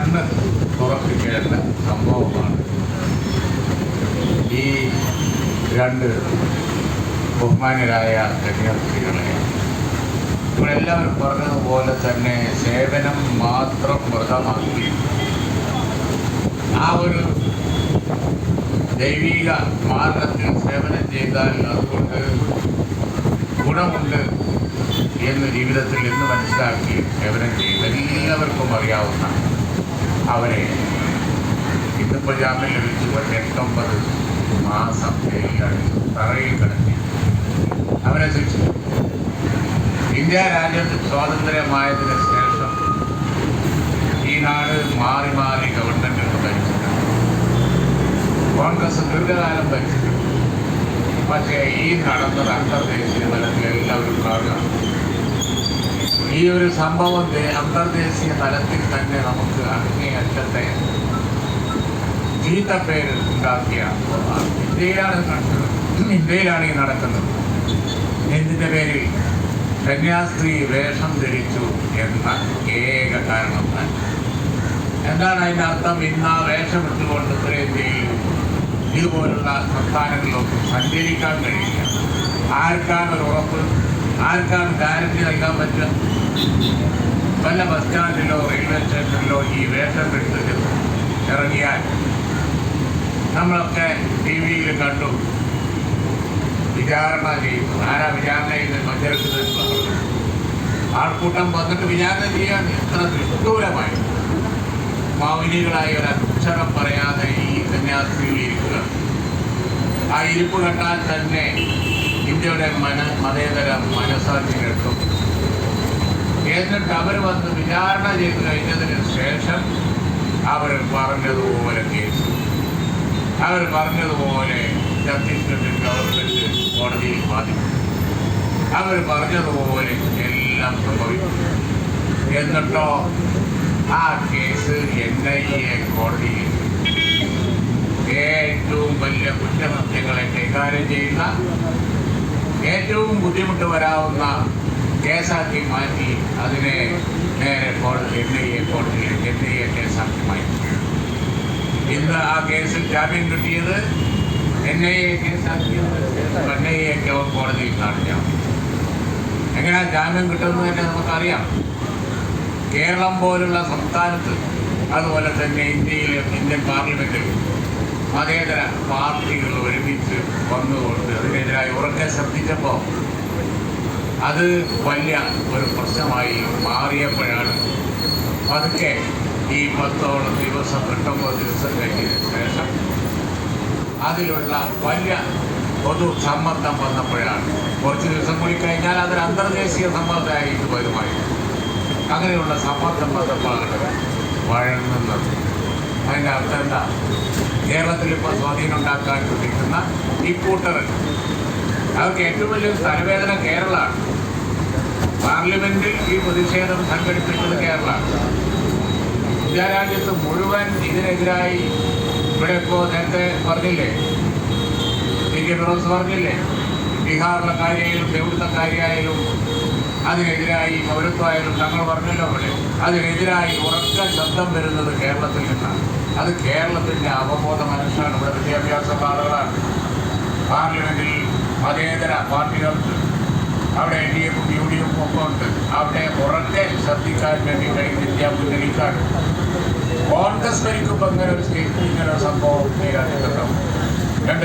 കണ്ണ് തുറപ്പിക്കേണ്ട സംഭവമാണ് ഈ രണ്ട് ബഹുമാന്യരായ കന്യാസ്ത്രീകളെ. നിങ്ങളെല്ലാവരും പറഞ്ഞതുപോലെ തന്നെ സേവനം മാത്രം വ്രതമാക്കി ആ ഒരു ദൈവിക മാർഗത്തിൽ സേവനം ചെയ്താൽ അതുകൊണ്ട് ഗുണമുണ്ട് എന്ന് ജീവിതത്തിൽ ഇന്ന് മനസ്സിലാക്കി സേവനം ചെയ്ത് എല്ലാവർക്കും അറിയാവുന്ന അവരെ ഇന്നിപ്പോൾ ജാമ്യം ലഭിച്ചു 89 മാസം തറയിൽ കിടത്തി അവരെ ശിക്ഷിച്ചു. ഇന്ത്യ രാജ്യത്ത് സ്വാതന്ത്ര്യമായതിനു ശേഷം ഈ നാട് മാറി മാറി ഗവൺമെൻറ്റുകൾ ഭരിച്ചിട്ടുണ്ട്. കോൺഗ്രസ് ദീർഘകാലം ഭരിച്ചിട്ടുണ്ട്. പക്ഷേ ഈ നടന്നത് അന്തർദേശീയ തലത്തിൽ എല്ലാവരും കാണുക. ഈ ഒരു സംഭവം അന്തർദേശീയ തലത്തിൽ തന്നെ നമുക്ക് അങ്ങേയറ്റത്തെ ചീത്തപ്പേര് ഉണ്ടാക്കിയ ഇന്ത്യയിലാണ് ഈ നടക്കുന്നത്. എന്തിൻ്റെ പേരിൽ കന്യാസ്ത്രീ വേഷം ധരിച്ചു എന്ന ഏക കാരണം. എന്താണ് അതിൻ്റെ അർത്ഥം? ഇന്ന് ആ വേഷം ഇട്ടുകൊണ്ട് ഉത്തരേന്ത്യയിൽ ഇതുപോലുള്ള സംസ്ഥാനങ്ങളിലൊന്നും സഞ്ചരിക്കാൻ കഴിയില്ല. ആർക്കാണ് ഒരു ഉറപ്പ്? ആർക്കാണ് ഗ്യാരണ്ടി നൽകാൻ പറ്റുക? വല്ല ബസ് സ്റ്റാൻഡിലോ റെയിൽവേ സ്റ്റേഷനിലോ ഈ വേഷം ഇട്ട് ഇറങ്ങിയാൽ നമ്മളൊക്കെ ടി വിയിൽ കണ്ടു വിചാരണ ചെയ്യുന്നു. ആരാ വിചാരണ ചെയ്യുന്നത്? മധ്യരത്തിൽ ആൾക്കൂട്ടം വന്നിട്ട് വിചാരണ ചെയ്യാൻ എത്ര നിഷ്ഠൂരമായി മൗനികളായ ഒരു അക്ഷരം പറയാതെ ഈ കന്യാസ്ത്രീയിൽ ഇരിക്കുക. ആ ഇരിപ്പ് കണ്ടാൽ തന്നെ ഇന്ത്യയുടെ മതേതര മനസ്സാക്ഷി കേൾക്കും. എന്നിട്ട് അവർ വന്ന് വിചാരണ ചെയ്ത് കഴിഞ്ഞതിന് ശേഷം അവർ പറഞ്ഞതുപോലെ കേസ്, അവർ പറഞ്ഞതുപോലെ ഛത്തീസ്ഗഡിൽ ഗവൺമെൻറ് കോടതിയിൽ ബാധിക്കും, അവർ പറഞ്ഞതുപോലെ എല്ലാം സംഭവിക്കും. എന്നിട്ടോ ആ കേസ് NIA കോടതിയിൽ ഏറ്റവും വലിയ കുറ്റകൃത്യങ്ങളെ കൈകാര്യം ചെയ്യുന്ന ഏറ്റവും ബുദ്ധിമുട്ട് വരാവുന്ന കേസാക്കി മാറ്റി അതിനെ നേരെ NIA കോടതിയിൽ NIA കേസാക്കി മാറ്റി. ഇന്ന് ആ കേസിൽ ജാമ്യം കിട്ടിയത് NIA കേസാക്കിയത് NIA കോടതിയിൽ കാണിക്കാം. എങ്ങനെയാ ജാമ്യം കിട്ടുന്നത് തന്നെ നമുക്കറിയാം. കേരളം പോലുള്ള സംസ്ഥാനത്ത്, അതുപോലെ തന്നെ ഇന്ത്യൻ പാർലമെൻറ്റിൽ മതേതര പാർട്ടികൾ ഒരുമിച്ച് വന്നുകൊണ്ട് അതിനെതിരായി ഉറക്കെ ശബ്ദിച്ചപ്പോൾ അത് വലിയ ഒരു പ്രശ്നമായി മാറിയപ്പോഴാണ് പതുക്കെ ഈ 10 ദിവസം 19 ദിവസം കഴിഞ്ഞതിന് ശേഷം അതിലുള്ള വലിയ പൊതു സമ്മർദ്ദം വന്നപ്പോഴാണ് കുറച്ച് ദിവസം കൂടി കഴിഞ്ഞാൽ അതൊരു അന്തർദേശീയ സമ്മർദ്ദമായിട്ട് വരുമായി. അങ്ങനെയുള്ള സമ്മർദ്ദം വന്നപ്പോഴാണ് വഴങ്ങുന്നത്. അതിൻ്റെ അർത്ഥം എന്താ? കേരളത്തിൽ ഇപ്പോൾ സ്വാധീനം ഉണ്ടാക്കാൻ ശ്രമിക്കുന്ന ഈ കൂട്ടർ അവർക്ക് ഏറ്റവും വലിയ തലവേദന കേരളമാണ്. പാർലമെൻറ്റിൽ ഈ പ്രതിഷേധം സംഘടിപ്പിച്ചത് കേരളമാണ്. ഇന്ത്യ രാജ്യത്ത് മുഴുവൻ ഇതിനെതിരായി ഇവിടെ ഇപ്പോൾ നേരത്തെ പറഞ്ഞില്ലേ, PK ഫിറോസ് പറഞ്ഞില്ലേ, ബീഹാറിലെ കാര്യമായാലും എവിടുത്തെ കാര്യമായാലും അതിനെതിരായി പൗരത്വമായാലും തങ്ങൾ പറഞ്ഞല്ലോ അവിടെ അതിനെതിരായി ഉറക്ക ശബ്ദം വരുന്നത് കേരളത്തിൽ നിന്നാണ്. അത് കേരളത്തിൻ്റെ അവബോധ മനസ്സാണ്. ഇവിടെ വിദ്യാഭ്യാസ ആളുകളാണ്. പാർലമെൻറ്റിൽ മതേതര പാർട്ടികൾക്ക് അവിടെ LDF UDF ഒക്കെ ഉണ്ട്. അവിടെ ഉറക്കെ ശബ്ദിക്കാൻ വേണ്ടി കഴിഞ്ഞ മുന്നണിക്കാണ്. കോൺഗ്രസ് ഭരിക്കുമ്പോൾ ഇങ്ങനെ ഒരു സ്റ്റേറ്റ് ഇങ്ങനെ ഒരു സംഭവം ഈ രാജ്യത്തുണ്ടാവും. രണ്ട്